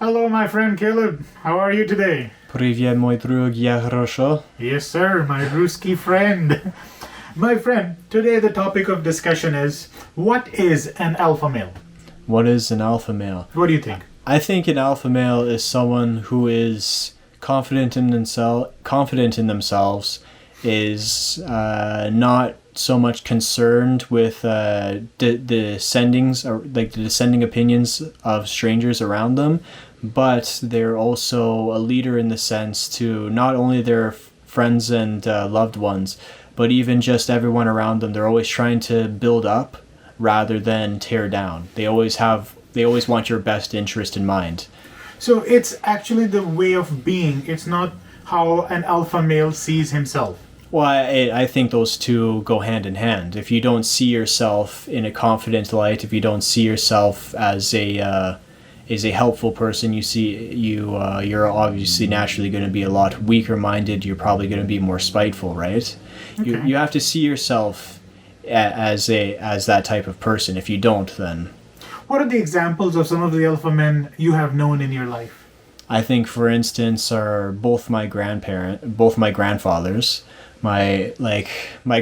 Hello, my friend Kaleb. How are you today? Привет, мой друг, я хорошо. Yes, sir, my Ruski friend. My friend, today the topic of discussion is, what is an alpha male? What is an alpha male? What do you think? I think an alpha male is someone who is confident in themselves, is not so much concerned with the descending opinions of strangers around them, but they're also a leader in the sense to not only their friends and loved ones, but even just everyone around them. They're always trying to build up rather than tear down. They always want your best interest in mind. So it's actually the way of being. It's not how an alpha male sees himself. Well, I think those two go hand in hand. If you don't see yourself in a confident light, if you don't see yourself as a helpful person, you're obviously naturally going to be a lot weaker minded. You're probably going to be more spiteful, right? Okay. You have to see yourself as that type of person. If you don't, then What are the examples of some of the alpha men you have known in your life? I think, for instance, are both my grandfathers. My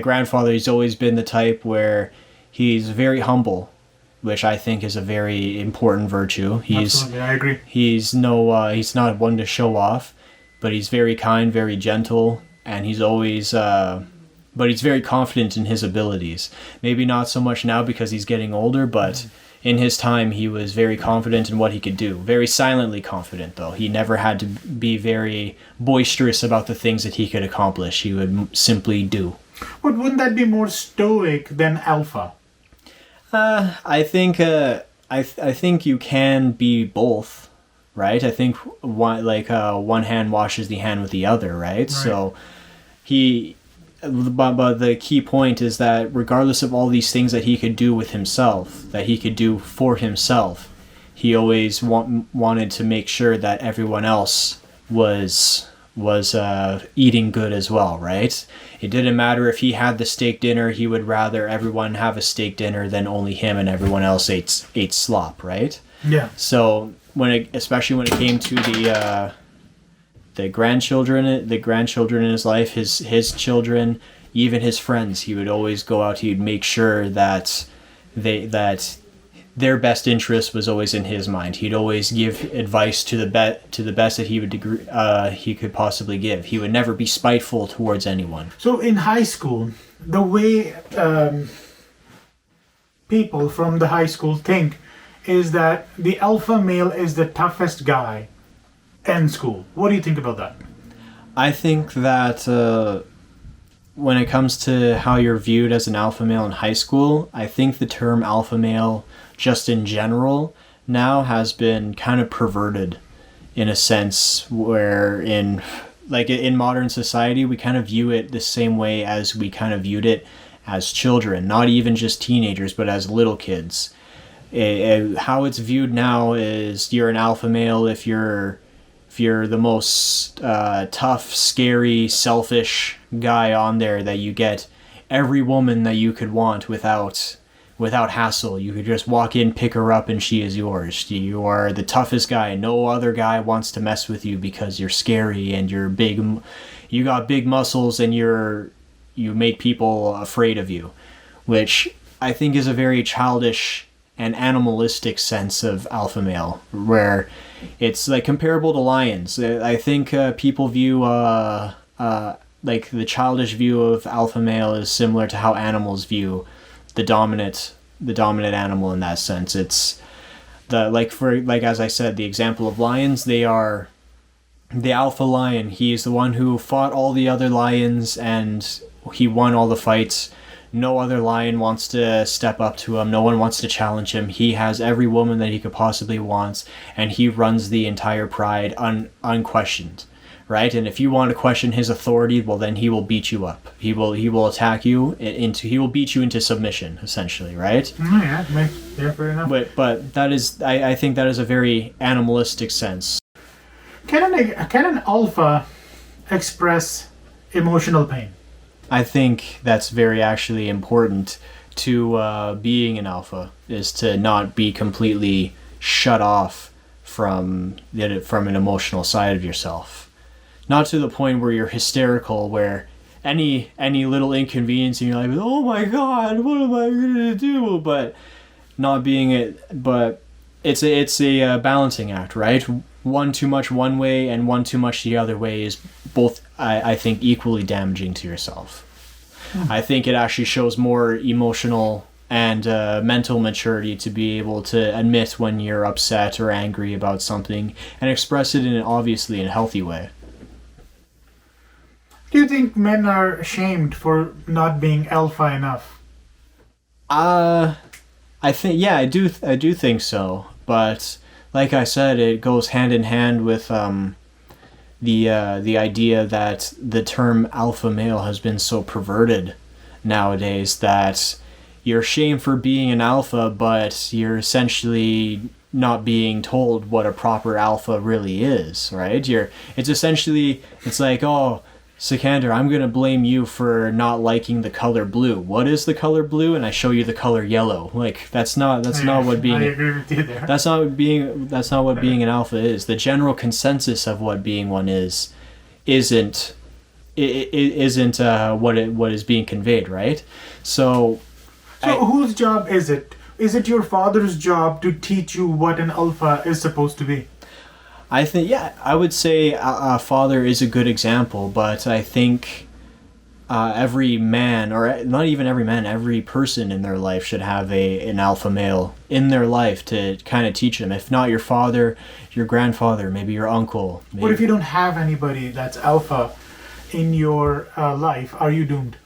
grandfather, he's always been the type where he's very humble, which I think is a very important virtue. Absolutely, I agree. He's not one to show off, but he's very kind, very gentle, and he's always but he's very confident in his abilities. Maybe not so much now because he's getting older, but in his time he was very confident in what he could do. Very silently confident, though. He never had to be very boisterous about the things that he could accomplish. He would simply do. But wouldn't that be more stoic than alpha? I think you can be both, right? I think one hand washes the hand with the other, right? So but the key point is that regardless of all these things that he could do with himself, that he could do for himself, he always wanted to make sure that everyone else was eating good as well, right? It didn't matter if he had the steak dinner, he would rather everyone have a steak dinner than only him and everyone else ate slop, right? Yeah. So especially when it came to the grandchildren in his life, his children, even his friends, he would always go out. He'd make sure that their best interest was always in his mind. He'd always give advice to the best that he could possibly give. He would never be spiteful towards anyone. So in high school, the way people from the high school think is that the alpha male is the toughest guy in school. What do you think about that? I think that when it comes to how you're viewed as an alpha male in high school, I think the term alpha male, just in general, now has been kind of perverted in a sense where in modern society, we kind of view it the same way as we kind of viewed it as children, not even just teenagers, but as little kids. How it's viewed now is you're an alpha male if you're the most tough, scary, selfish guy on there, that you get every woman that you could want without hassle. You could just walk in, pick her up, and she is yours. You are the toughest guy. No other guy wants to mess with you because you're scary and you're big. You got big muscles and you make people afraid of you, which I think is a very childish and animalistic sense of alpha male, where it's like comparable to lions. I think people view the childish view of alpha male is similar to how animals view the dominant animal in that sense. It's as I said, the example of lions, they are the alpha lion. He is the one who fought all the other lions and he won all the fights. No other lion wants to step up to him. No one wants to challenge him. He has every woman that he could possibly want, and he runs the entire pride unquestioned, right? And if you want to question his authority, well, then he will beat you up. He will attack you he will beat you into submission, essentially, right? Yeah, fair enough. But that is, I think that is a very animalistic sense. Can an alpha express emotional pain? I think that's very actually important to being an alpha, is to not be completely shut off from an emotional side of yourself. Not to the point where you're hysterical, where any little inconvenience and you're like, oh my god, what am I gonna do? But not being it, but it's a balancing act, right? One too much one way and one too much the other way is both, I think, equally damaging to yourself. I think it actually shows more emotional and mental maturity to be able to admit when you're upset or angry about something and express it obviously in a healthy way. Do you think men are ashamed for not being alpha enough? I think, yeah, I do think so. But like I said, it goes hand in hand with the idea that the term alpha male has been so perverted nowadays that you're ashamed for being an alpha, but you're essentially not being told what a proper alpha really is, right? It's like, oh, Sikander, I'm going to blame you for not liking the color blue. What is the color blue? And I show you the color yellow. Like, that's not what being... I agree with you there. That's not what being an alpha is. The general consensus of what being one isn't what is being conveyed, right? So whose job is it? Is it your father's job to teach you what an alpha is supposed to be? I think, yeah, I would say a father is a good example, but I think every man, or not even every man, every person in their life should have an alpha male in their life to kind of teach them. If not your father, your grandfather, maybe your uncle. Maybe. What if you don't have anybody that's alpha in your life? Are you doomed?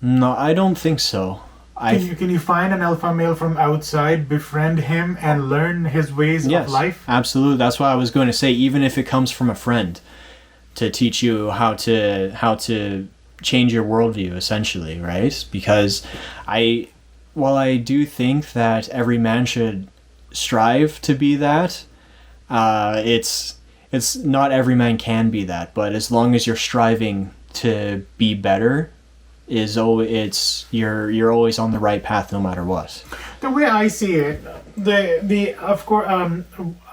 No, I don't think so. Can you find an alpha male from outside, befriend him, and learn his ways of life? Absolutely. That's what I was going to say. Even if it comes from a friend, to teach you how to change your worldview, essentially, right? Because while I do think that every man should strive to be that, it's not every man can be that. But as long as you're striving to be better, you're always on the right path no matter what. The way I see it, the of course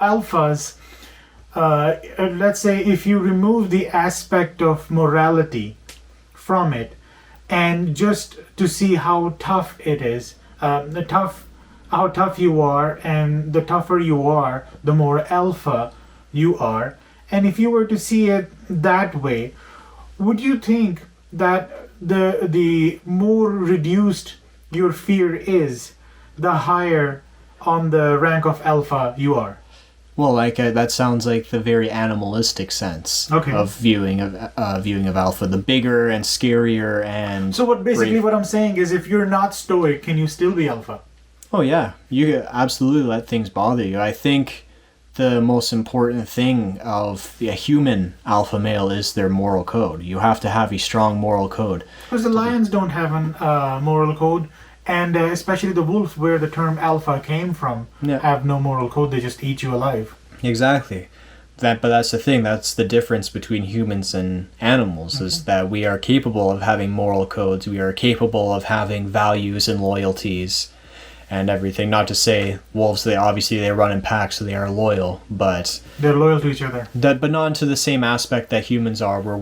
alphas, let's say if you remove the aspect of morality from it, and just to see how tough it is, how tough you are, and the tougher you are, the more alpha you are. And if you were to see it that way, would you think that the more reduced your fear is, the higher on the rank of alpha you are? Well, that sounds like the very animalistic sense of viewing of alpha. The bigger and scarier and so what I'm saying is, if you're not stoic, can you still be alpha? Oh yeah, you absolutely let things bother you. I think the most important thing of a human alpha male is their moral code. You have to have a strong moral code. Because the lions don't have a moral code, and especially the wolves, where the term alpha came from, have no moral code. They just eat you alive. Exactly. But that's the thing. That's the difference between humans and animals, is that we are capable of having moral codes. We are capable of having values and loyalties and everything. Not to say wolves, they run in packs, so they are loyal, but they're loyal to each other. But not to the same aspect that humans are, where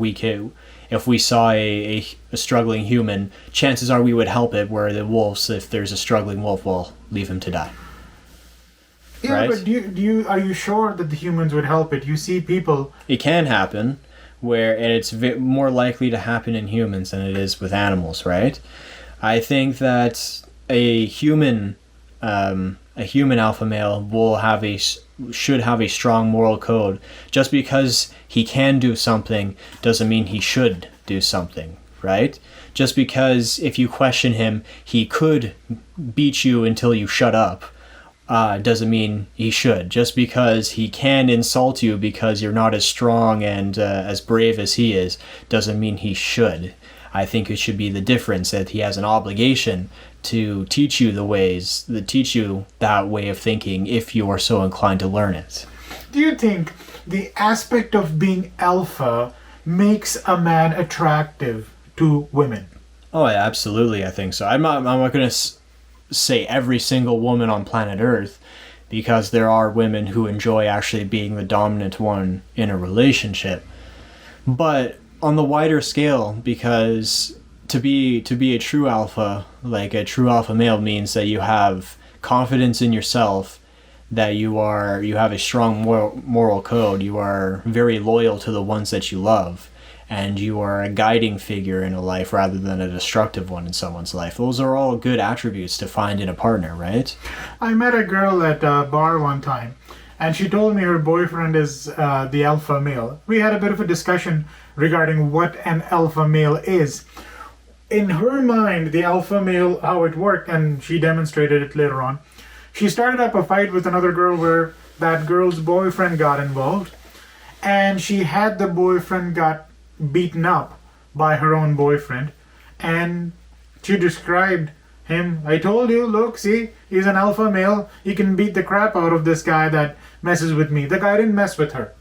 if we saw a struggling human, chances are we would help it, where the wolves, if there's a struggling wolf, we'll leave him to die. Yeah, right? But are you sure that the humans would help it? You see people... It can happen, where it's more likely to happen in humans than it is with animals, right? I think that a human alpha male should have a strong moral code. Just because he can do something doesn't mean he should do something, right? Just because if you question him, he could beat you until you shut up, doesn't mean he should. Just because he can insult you because you're not as strong and as brave as he is, doesn't mean he should. I think it should be the difference, that he has an obligation to teach you that way of thinking if you are so inclined to learn it. Do you think the aspect of being alpha makes a man attractive to women? Oh, yeah, absolutely, I think so. I'm not going to say every single woman on planet Earth, because there are women who enjoy actually being the dominant one in a relationship. But on the wider scale, because to be a true alpha, like a true alpha male, means that you have confidence in yourself, that you have a strong moral code, you are very loyal to the ones that you love, and you are a guiding figure in a life rather than a destructive one in someone's life. Those are all good attributes to find in a partner, right? I met a girl at a bar one time, and she told me her boyfriend is the alpha male. We had a bit of a discussion regarding what an alpha male is. In her mind, the alpha male, how it worked, and she demonstrated it later on, she started up a fight with another girl where that girl's boyfriend got involved, and she had the boyfriend got beaten up by her own boyfriend, and she described him. I told you, look, see, he's an alpha male. He can beat the crap out of this guy that messes with me. The guy didn't mess with her.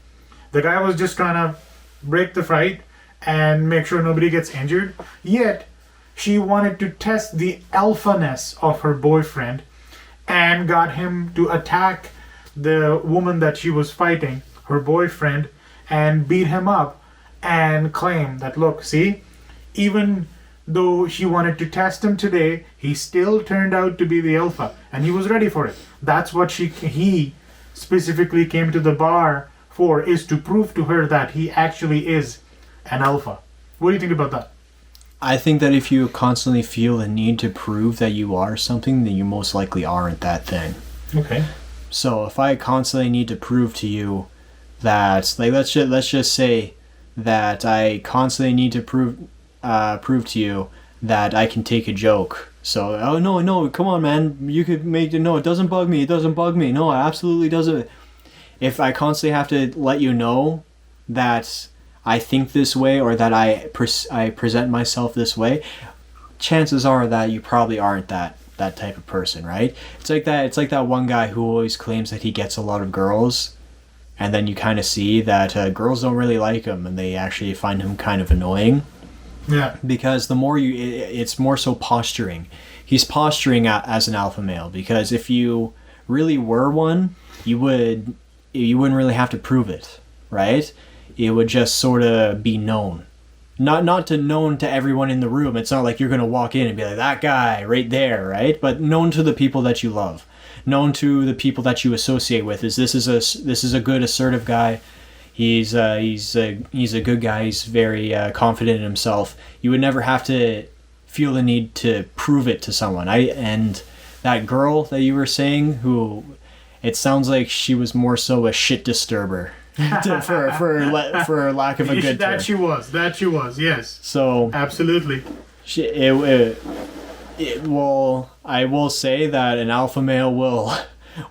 The guy was just trying to break the fight and make sure nobody gets injured. Yet, she wanted to test the alphaness of her boyfriend and got him to attack the woman that she was fighting, her boyfriend, and beat him up and claim that, look, see, even though she wanted to test him today, he still turned out to be the alpha, and he was ready for it. That's what he specifically came to the bar for, is to prove to her that he actually is an alpha. What do you think about that? I think that if you constantly feel the need to prove that you are something, then you most likely aren't that thing. Okay. So if I constantly need to prove to you that, like, let's just say that I constantly need to prove to you that I can take a joke. So, oh no, come on, man, you could make it. No, it doesn't bug me. No, it absolutely doesn't. If I constantly have to let you know that I think this way, or that I present myself this way, chances are that you probably aren't that type of person, right? It's like that one guy who always claims that he gets a lot of girls, and then you kind of see that girls don't really like him, and they actually find him kind of annoying. Yeah. Because the more it's more so posturing. He's posturing as an alpha male, because if you really were one, you wouldn't really have to prove it, right? It would just sort of be known. Not known to everyone in the room. It's not like you're going to walk in and be like, that guy right there, right? But known to the people that you love. Known to the people that you associate with. This is a good, assertive guy. He's a good guy. He's very confident in himself. You would never have to feel the need to prove it to someone. And that girl that you were saying, who it sounds like she was more so a shit disturber. for lack of a good term. That she was, yes. So absolutely. I will say that an alpha male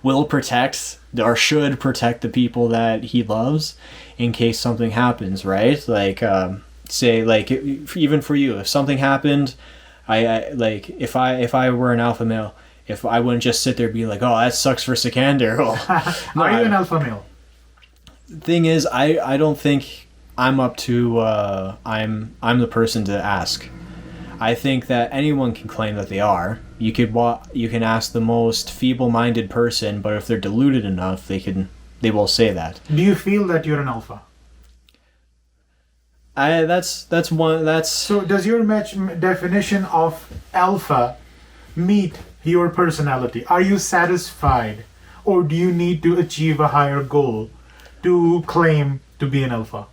will protect, or should protect, the people that he loves in case something happens, right? Like, say, like, even for you, if something happened, I like, if I were an alpha male, if I wouldn't just sit there and be like, oh, that sucks for Sikander. No, are you an alpha male? Thing is, I don't think I'm up to I'm the person to ask. I think that anyone can claim that they are. You can ask the most feeble-minded person, but if they're deluded enough, they will say that. Do you feel that you're an alpha? So does your definition of alpha meet your personality? Are you satisfied, or do you need to achieve a higher goal to claim to be an alpha?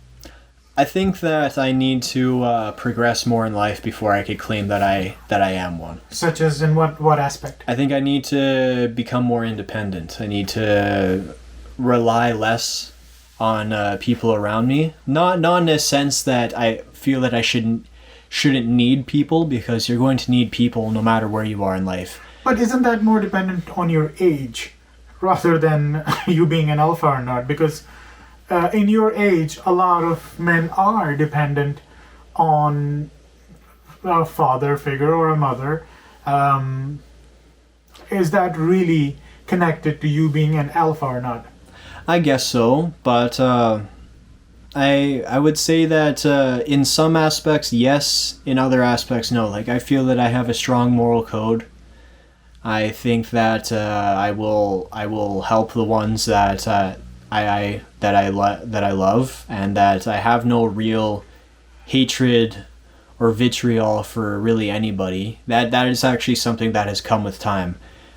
I think that I need to progress more in life before I could claim that I am one. Such as in what aspect? I think I need to become more independent. I need to rely less on people around me. Not in a sense that I feel that I shouldn't need people, because you're going to need people no matter where you are in life. But isn't that more dependent on your age rather than you being an alpha or not? Because in your age, a lot of men are dependent on a father figure or a mother. Is that really connected to you being an alpha or not? I guess so, but I would say that in some aspects, yes. In other aspects, no. Like, I feel that I have a strong moral code. I think that I will help the ones that I love, and that I have no real hatred or vitriol for really anybody. That is actually something that has come with time.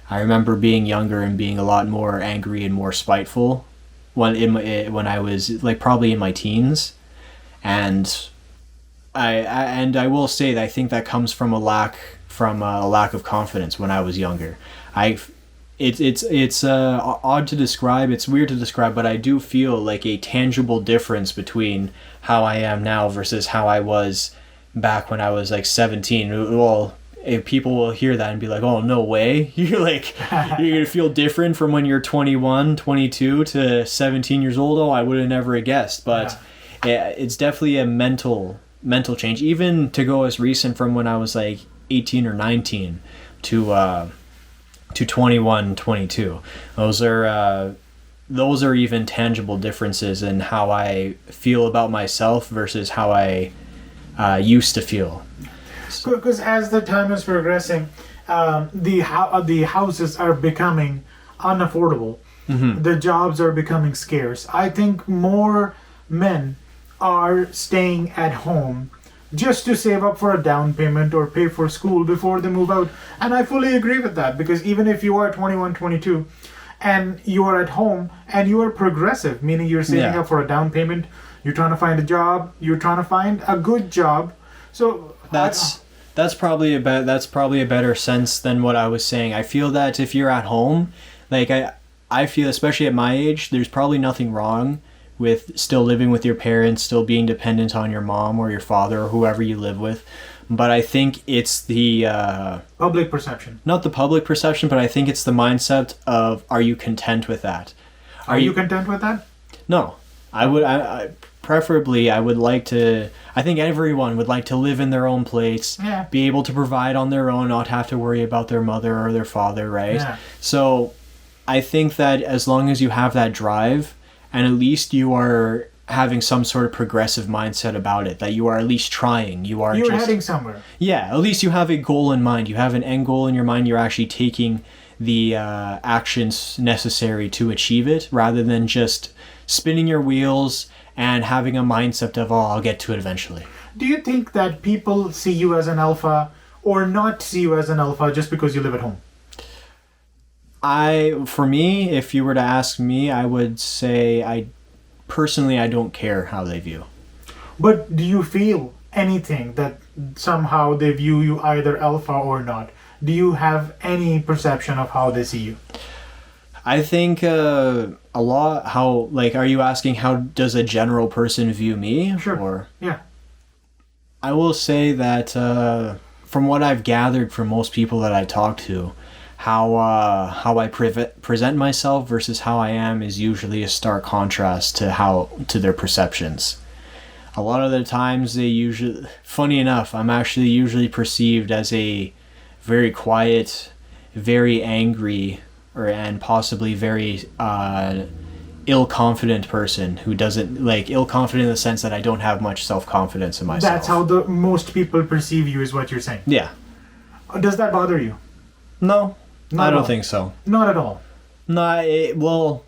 I remember being younger and being a lot more angry and more spiteful when I was like probably in my teens, and I will say that I think that comes from a lack of confidence when I was younger. I it's odd to describe. It's weird to describe, but I do feel like a tangible difference between how I am now versus how I was back when I was like 17. Well, if people will hear that and be like, "Oh, no way." You're like you're going to feel different from when you're 21, 22 to 17 years old. Oh, I would have never guessed, but it's definitely a mental change, even to go as recent from when I was like 18 or 19 to 21, 22. Those are even tangible differences in how I feel about myself versus how I used to feel. Because as the time is progressing, the houses are becoming unaffordable. The jobs are becoming scarce. I think more men are staying at home just to save up for a down payment or pay for school before they move out. And I fully agree with that, because even if you are 21, 22 and you are at home and you are progressive, meaning you're saving up for a down payment, you're trying to find a job, you're trying to find a good job. So that's probably a better sense than what I was saying. I feel that if you're at home, like I feel, especially at my age, there's probably nothing wrong with still living with your parents, still being dependent on your mom or your father or whoever you live with. But I think it's the public perception. Not the public perception, but I think it's the mindset of, are you content with that? Are you content with that? No. I preferably, I would like to, I think everyone would like to live in their own place, be able to provide on their own, not have to worry about their mother or their father, right? Yeah. So I think that as long as you have that drive, and at least you are having some sort of progressive mindset about it, that you are at least trying, you're heading somewhere. Yeah, at least you have a goal in mind, you have an end goal in your mind, you're actually taking the actions necessary to achieve it, rather than just spinning your wheels and having a mindset of, I'll get to it eventually. Do you think that people see you as an alpha or not see you as an alpha just because you live at home? For me, if you were to ask me, I would say I don't care how they view. But do you feel anything that somehow they view you either alpha or not? Do you have any perception of how they see you? I think a lot. How, like, are you asking how does a general person view me? Sure. Or? Yeah. I will say that from what I've gathered from most people that I talk to, how I present myself versus how I am is usually a stark contrast to their perceptions. A lot of the times funny enough, I'm actually usually perceived as a very quiet, very angry, and possibly very ill-confident person who doesn't, like, ill-confident in the sense that I don't have much self-confidence in myself. That's how the most people perceive you, is what you're saying. Yeah. Does that bother you? No. I don't think so. Not at all. No, it will.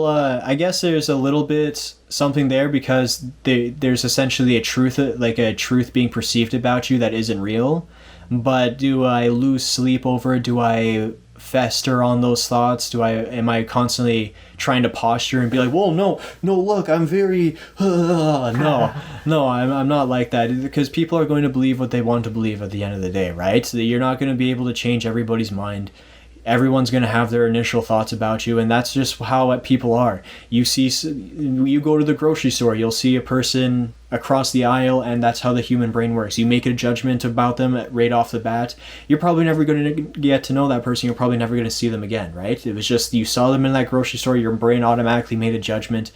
I guess there's a little bit something there, because there's essentially a truth being perceived about you that isn't real. But do I lose sleep over it? Do I fester on those thoughts? Am I constantly trying to posture and be like, whoa, no, look, I'm very, no, I'm not like that, because people are going to believe what they want to believe at the end of the day, right? So you're not going to be able to change everybody's mind. Everyone's going to have their initial thoughts about you, and that's just how people are. You go to the grocery store, you'll see a person across the aisle, and that's how the human brain works. You make a judgment about them right off the bat. You're probably never going to get to know that person. You're probably never going to see them again, right? It was just, you saw them in that grocery store, your brain automatically made a judgment,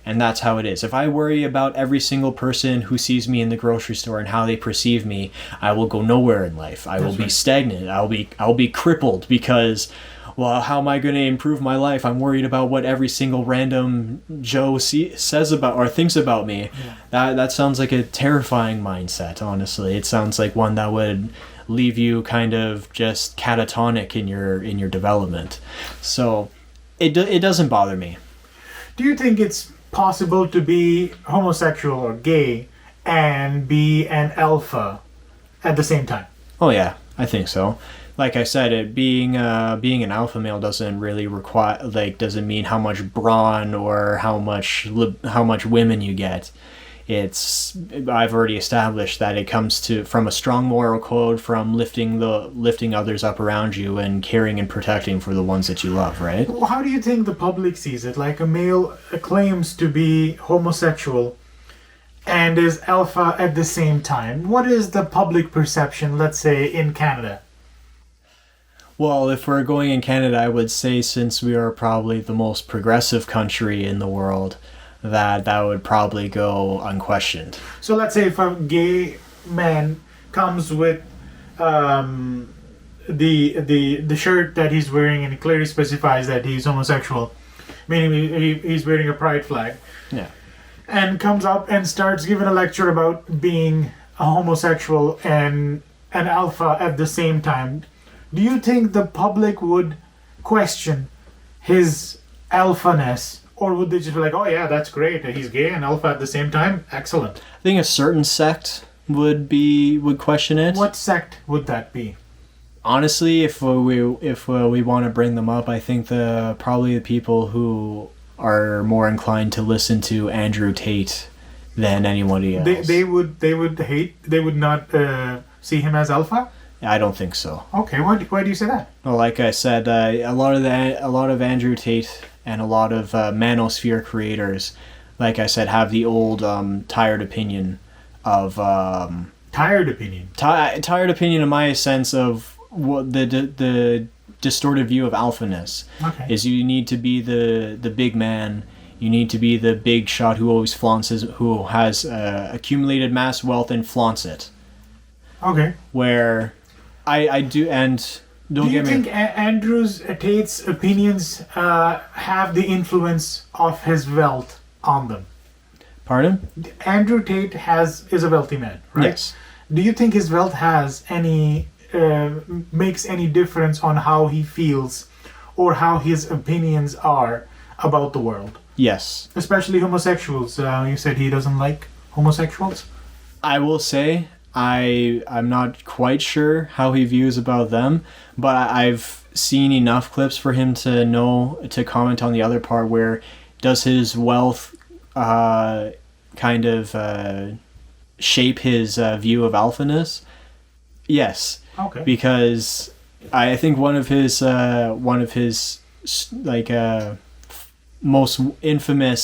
and that's how it is. If I worry about every single person who sees me in the grocery store and how they perceive me, I will go nowhere in life. I will be stagnant. I'll be crippled, because, well, how am I going to improve my life? I'm worried about what every single random Joe says about or thinks about me. Yeah. That sounds like a terrifying mindset, honestly. It sounds like one that would leave you kind of just catatonic in your development. So it doesn't bother me. Do you think it's possible to be homosexual or gay and be an alpha at the same time? Oh yeah, I think so. Like I said, being an alpha male doesn't really doesn't mean how much brawn or how much women you get. I've already established that it comes from a strong moral code, from lifting others up around you and caring and protecting for the ones that you love, right? Well, how do you think the public sees it? Like a male claims to be homosexual and is alpha at the same time. What is the public perception, let's say, in Canada? Well, if we're going in Canada, I would say, since we are probably the most progressive country in the world, that would probably go unquestioned. So let's say if a gay man comes with the shirt that he's wearing and it clearly specifies that he's homosexual, meaning he's wearing a pride flag, Yeah. and comes up and starts giving a lecture about being a homosexual and an alpha at the same time, do you think the public would question his alphaness? Or would they just be like, oh yeah, that's great, he's gay and alpha at the same time? Excellent. I think a certain sect would question it. What sect would that be? Honestly, if we want to bring them up, I think probably the people who are more inclined to listen to Andrew Tate than anybody else. They would not see him as alpha? I don't think so. Okay, why do you say that? Well, like I said, a lot of Andrew Tate and a lot of manosphere creators, like I said, have the old tired opinion of Tired opinion. Tired opinion in my sense of what the distorted view of alphaness is. You need to be the big man. You need to be the big shot who always who has accumulated mass wealth and flaunts it. Okay. Where I do, and do you think Andrew Tate's opinions have the influence of his wealth on them? Pardon? Andrew Tate is a wealthy man, right? Yes. Do you think his wealth has makes any difference on how he feels or how his opinions are about the world? Yes. Especially homosexuals. You said he doesn't like homosexuals? I will say I'm not quite sure how he views about them, but I've seen enough clips for him to comment on the other part where does his wealth kind of shape his view of alphaness? Yes. Okay. Because I think one of his most infamous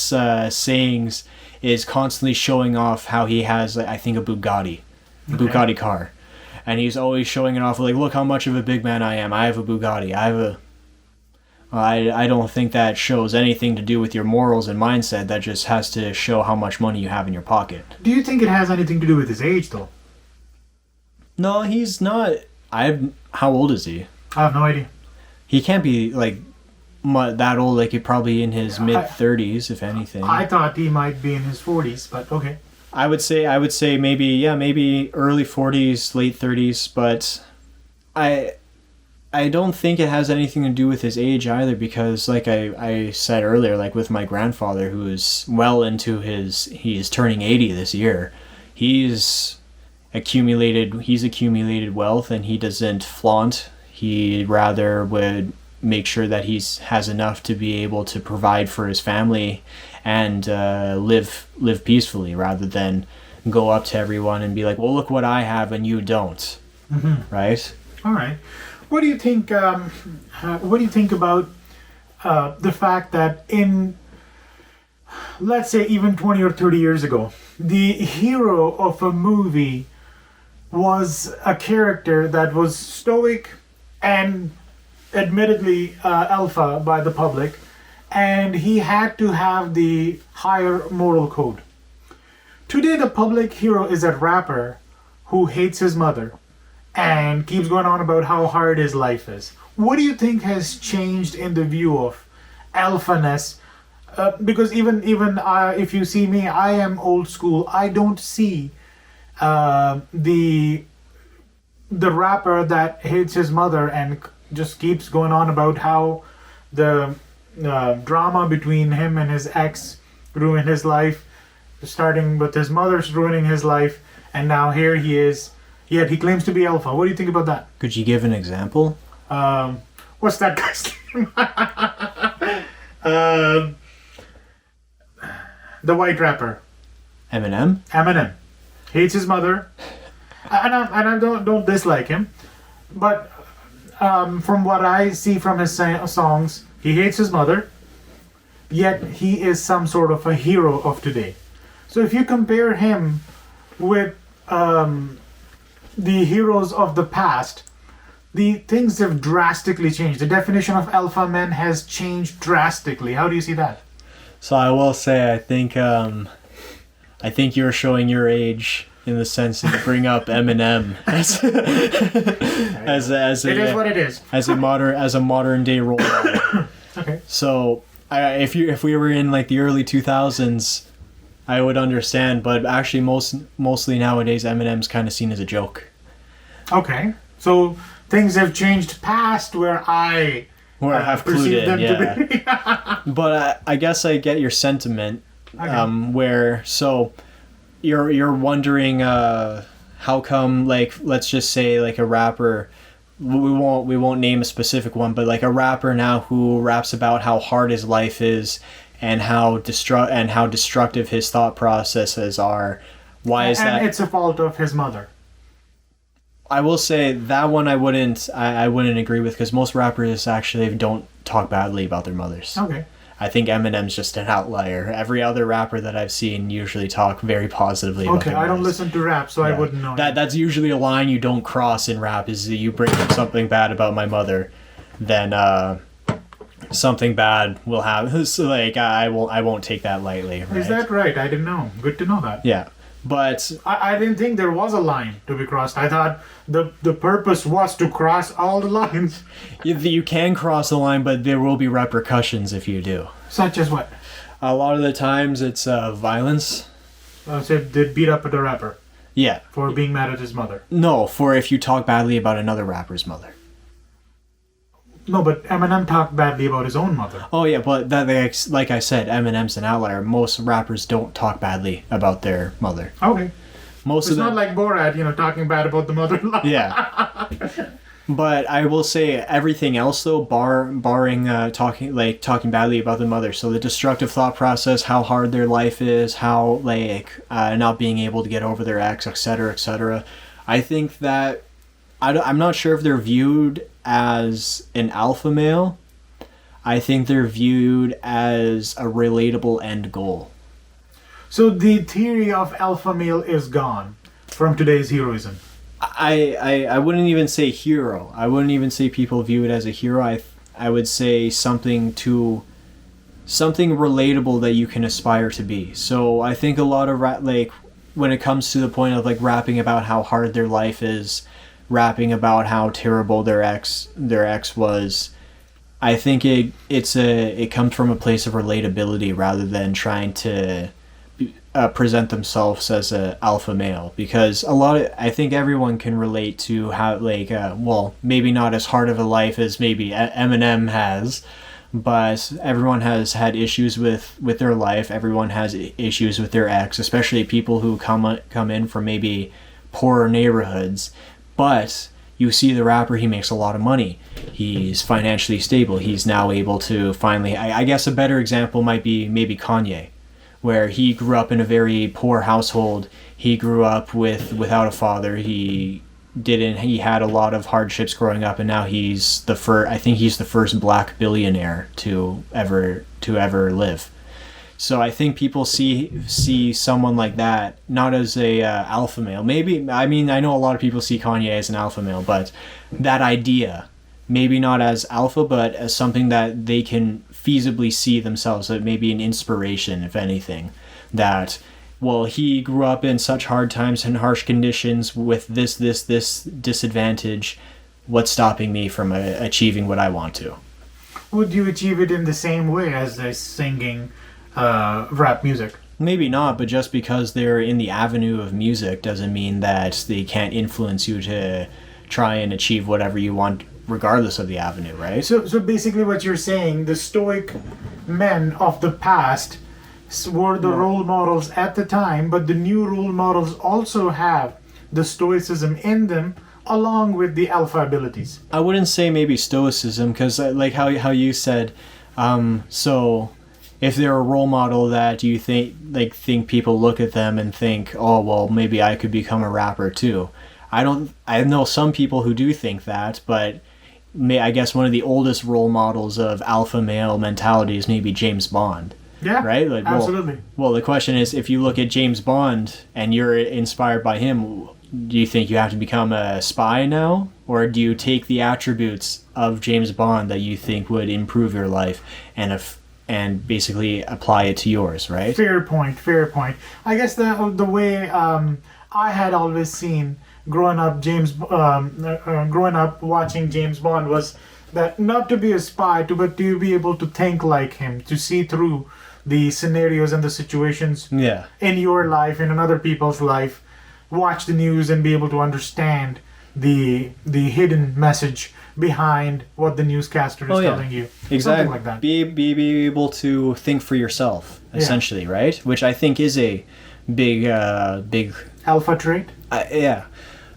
sayings is constantly showing off how he has, I think, a Bugatti car, and he's always showing it off like, look how much of a big man I am. I have a Bugatti. I don't think that shows anything to do with your morals and mindset. That just has to show how much money you have in your pocket. Do you think it has anything to do with his age, though? No, he's not. How old is he? I have no idea. He can't be like that old. Like, he's probably in his mid-30s, if anything. I thought he might be in his 40s, but okay. I would say maybe early 40s, late 30s, but I don't think it has anything to do with his age either, because like I said earlier, like with my grandfather, who is well into he's turning 80 this year. He's accumulated wealth, and he doesn't flaunt. He rather would make sure that he has enough to be able to provide for his family and live peacefully, rather than go up to everyone and be like, well, look what I have and you don't. Mm-hmm. Right? All right. What do you think about the fact that in, let's say, even 20 or 30 years ago, the hero of a movie was a character that was stoic and admittedly alpha by the public, and he had to have the higher moral code. Today, the public hero is a rapper who hates his mother and keeps going on about how hard his life is. What do you think has changed in the view of alphaness? Because even if you see me, I am old school. I don't see the the rapper that hates his mother and just keeps going on about how the drama between him and his ex ruined his life, starting with his mother's ruining his life, and now here he is. Yet he claims to be alpha. What do you think about that? Could you give an example? What's that guy's name? um, the white rapper. Eminem? Eminem. Hates his mother. And I don't dislike him. But from what I see from his songs, he hates his mother. Yet he is some sort of a hero of today. So if you compare him with the heroes of the past, the things have drastically changed. The definition of alpha men has changed drastically. How do you see that? So I will say, I think you're showing your age in the sense that you bring up Eminem as it is what it is. as a modern day role model. Okay. So if we were in like the early 2000s, I would understand, but actually mostly nowadays Eminem's kind of seen as a joke. Okay. So things have changed past where I have perceive them yeah. to be. But I guess I get your sentiment. Okay. Where so you're wondering how come, like, let's just say like a rapper, we won't name a specific one, but like a rapper now who raps about how hard his life is and how destructive his thought processes are. Why is that? And it's a fault of his mother. I will say that one I wouldn't agree with, because most rappers actually don't talk badly about their mothers. Okay. I think Eminem's just an outlier. Every other rapper that I've seen usually talk very positively about their I don't mothers. listen to rap, so I wouldn't know. That's usually a line you don't cross in rap, is that you bring up something bad about my mother, then something bad will happen. So like I won't take that lightly. Right? Is that right? I didn't know. Good to know that. Yeah. But I didn't think there was a line to be crossed. I thought the purpose was to cross all the lines. you can cross the line, but there will be repercussions if you do. Such as what? A lot of the times it's violence. So they beat up the rapper Yeah. for being mad at his mother. No, for if you talk badly about another rapper's mother. No, but Eminem talked badly about his own mother. Oh yeah, but like I said, Eminem's an outlier. Most rappers don't talk badly about their mother. Okay. Most It's of them. not like Borat, talking bad about the mother-in-law. Yeah. But I will say everything else though, barring talking badly about the mother. So the destructive thought process, how hard their life is, how not being able to get over their ex, etc., etc. I think that I'm not sure if they're viewed as an alpha male. I think they're viewed as a relatable end goal. So the theory of alpha male is gone from today's heroism. I wouldn't even say hero. I wouldn't even say people view it as a hero. I would say something relatable that you can aspire to be. So I think a lot of when it comes to the point of like rapping about how hard their life is, rapping about how terrible their ex was, I think it comes from a place of relatability rather than trying to present themselves as a alpha male, because I think everyone can relate to how maybe not as hard of a life as maybe Eminem has, but everyone has had issues with their life. Everyone has issues with their ex, especially people who come in from maybe poorer neighborhoods. But you see the rapper, he makes a lot of money. He's financially stable. He's now able to finally, I guess a better example might be maybe Kanye, where he grew up in a very poor household. He grew up without a father. He had a lot of hardships growing up, and now he's the first black billionaire to ever live. So I think people see someone like that not as a alpha male. Maybe, I know a lot of people see Kanye as an alpha male, but that idea, maybe not as alpha, but as something that they can feasibly see themselves, that maybe an inspiration, if anything, that, well, he grew up in such hard times and harsh conditions with this disadvantage. What's stopping me from achieving what I want to? Would you achieve it in the same way as singing rap music? Maybe not, but just because they're in the avenue of music doesn't mean that they can't influence you to try and achieve whatever you want regardless of the avenue, right? So basically what you're saying, the stoic men of the past were the role models at the time, but the new role models also have the stoicism in them along with the alpha abilities. I wouldn't say maybe stoicism, because like how you said, so if they're a role model that you think people look at them and think, oh well, maybe I could become a rapper too. I know some people who do think that, but I guess one of the oldest role models of alpha male mentality is maybe James Bond. Yeah, right? Like, absolutely. Well, the question is, if you look at James Bond and you're inspired by him, do you think you have to become a spy now? Or do you take the attributes of James Bond that you think would improve your life and basically apply it to yours, right? Fair point. I guess the way I had always seen growing up watching James Bond was that not to be a spy, but to be able to think like him, to see through the scenarios and the situations in your life, in another people's life, watch the news and be able to understand the hidden message behind what the newscaster is telling you. Exactly. Something like that. Be able to think for yourself, essentially, right? Which I think is a big alpha trait.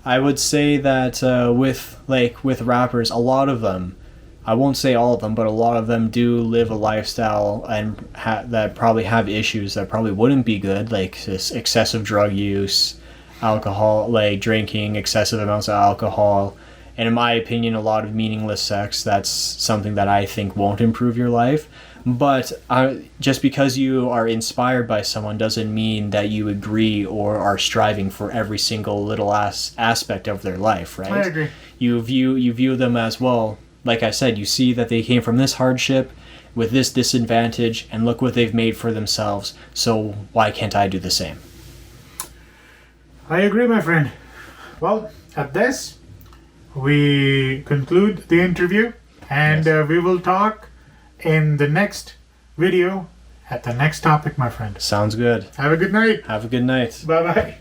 I would say that with rappers, a lot of them, I won't say all of them, but a lot of them do live a lifestyle and that probably have issues that probably wouldn't be good, like this excessive drug use, alcohol, like drinking excessive amounts of alcohol, and in my opinion, a lot of meaningless sex. That's something that I think won't improve your life. But just because you are inspired by someone doesn't mean that you agree or are striving for every single little aspect of their life, right? I agree. You view them as, well, like I said, you see that they came from this hardship with this disadvantage, and look what they've made for themselves, so why can't I do the same? I agree, my friend. Well, at this, we conclude the interview, and we will talk in the next video at the next topic, my friend. Sounds good. Have a good night. Have a good night. Bye-bye.